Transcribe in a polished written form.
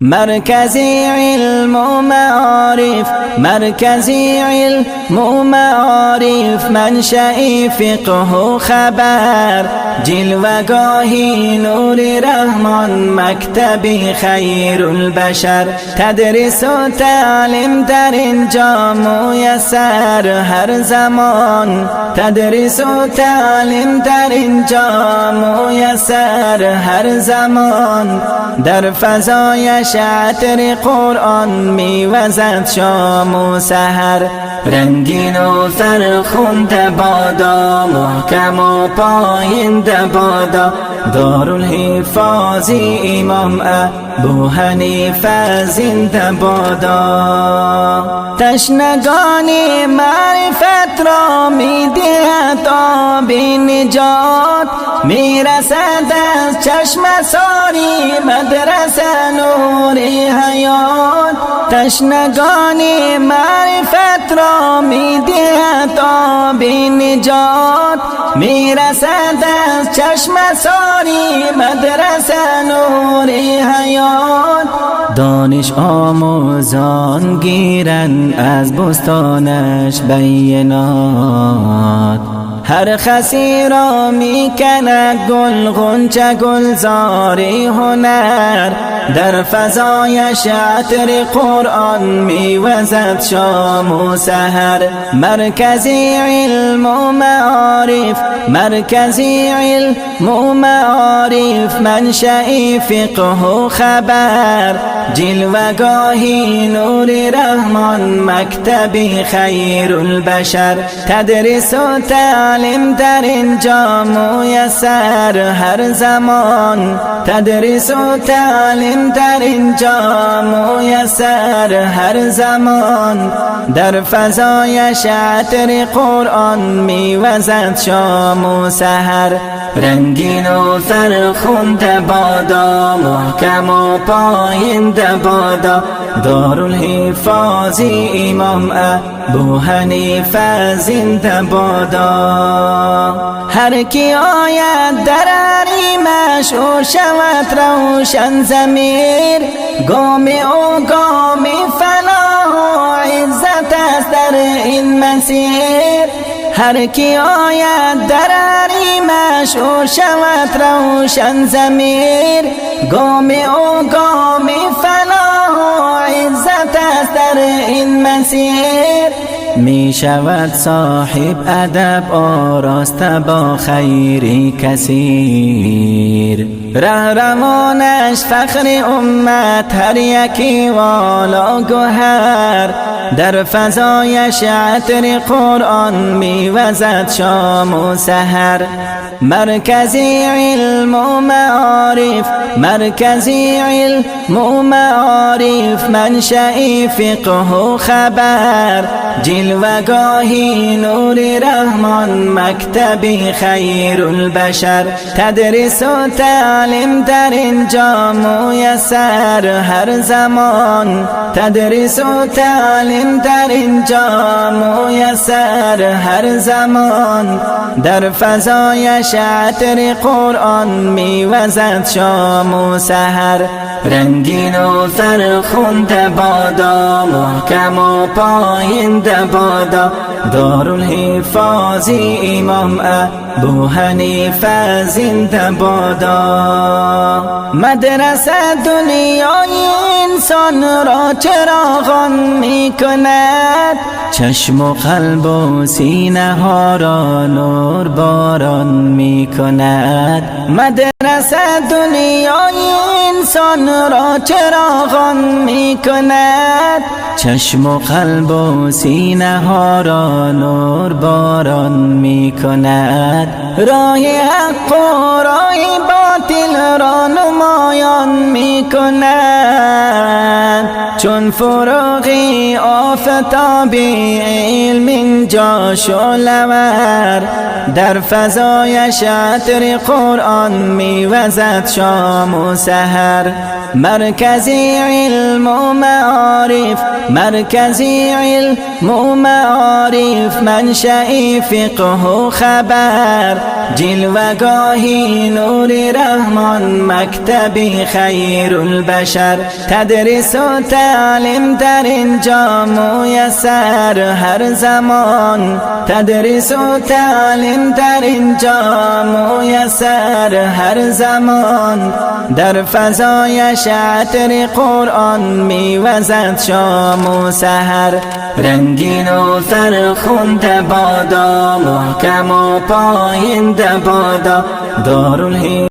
مرکزی علم و معارف، مرکزی علم و معارف، منشأ فقه و خبر، جلوه‌گاهی نور رحمان، مکتب خیر البشر. تدریس و تعلیم در اینجا میسر هر زمان، تدریس و تعلیم در اینجا میسر هر زمان. در فضایش عطر قرآن میوزد شام و سحر، رنگین و فرخنده بادا، محکم و پاینده بادا. دارالحفاظ امام ابو حنیفه زنده بادا. تشنگان معرفت را میدهد آب نجات، میرسد از چشم ساری مدرسه نور حیات. تشنگان معرفت را میدهد آب نجات، میرسد از چشم ساری مدرسه نور حیات. دانش آموزان گیرن از بستانش بینات، هر خسی را میکند گل غنچه گلزاری هنر. در فضایش عطر قرآن میوزد شام و سحر. مرکزی علم و معارف، مرکزی علم و معارف، منشأ فقه و خبر، جلوه‌گاهی نور رحمان، مکتب خیر البشر. تدریس و تعلیم در اینجا میسر هر زمان، تدریس و تعلیم در اینجا میسر هر زمان. در فضایش عطر قرآن میوزد شام و سحر، رنگین و فرخنده بادا، محکم و پاینده بادا. دارالحفاظ امام ابو حنیفه زنده بادا. هر کی آید در حریمش او شود روشن ضمیر، گام او گام فلاح و عزت است در این مسیر. هر کی آید در حریمش او شود روشن ضمیر، گام او گام فلاح و عزت است در این مسیر. می شود صاحب ادب آراسته با خیری کثیر، رهرمانش فخر امت هر یکی والا گوهر. در فضایش عطر قرآن میوزد شام و سحر. مرکزی علم و معارف، مرکزی علم و معارف، منشأ فقه و خبر، جلوه‌گاهی نور رحمان، مکتب خیر البشر. تدریس و تعلیم در اینجا میسر هر زمان، تدریس و تعلیم در اینجا میسر هر زمان. در فضایش عطر قرآن میوزد شام و سحر، رنگین و فرخنده بادا، محکم و پاینده بادا. دارالحفاظ امام ابو حنیفه زنده بادا. مدرسه دنیای انسان را چراغان میکند، چشم و قلب و سینه ها را نور باران میکند. مدرسه دنیای انسان را چراغان میکند، چشم و قلب و سینه ها را نور باران میکند. راه حق و راه باطل را نمایان میکند، چون فروغی آفتابی علم اینجا شعله‌ور، در فضایش عطر قرآن میوزد شام و سحر. مرکزی علم و معارف، مرکزی علم و معارف، منشئی فقه و خبر، جلوگاهی نور رحمان، مکتبی خیر البشر. تدریس و تعلیم در اینجا میسر هر زمان، تدریس و تعلیم در اینجا میسر هر زمان. در فضایش عطر قرآن میوزد شام و سحر. رنگین و فرخنده بادا، محکم و پاینده بادا، دارالهی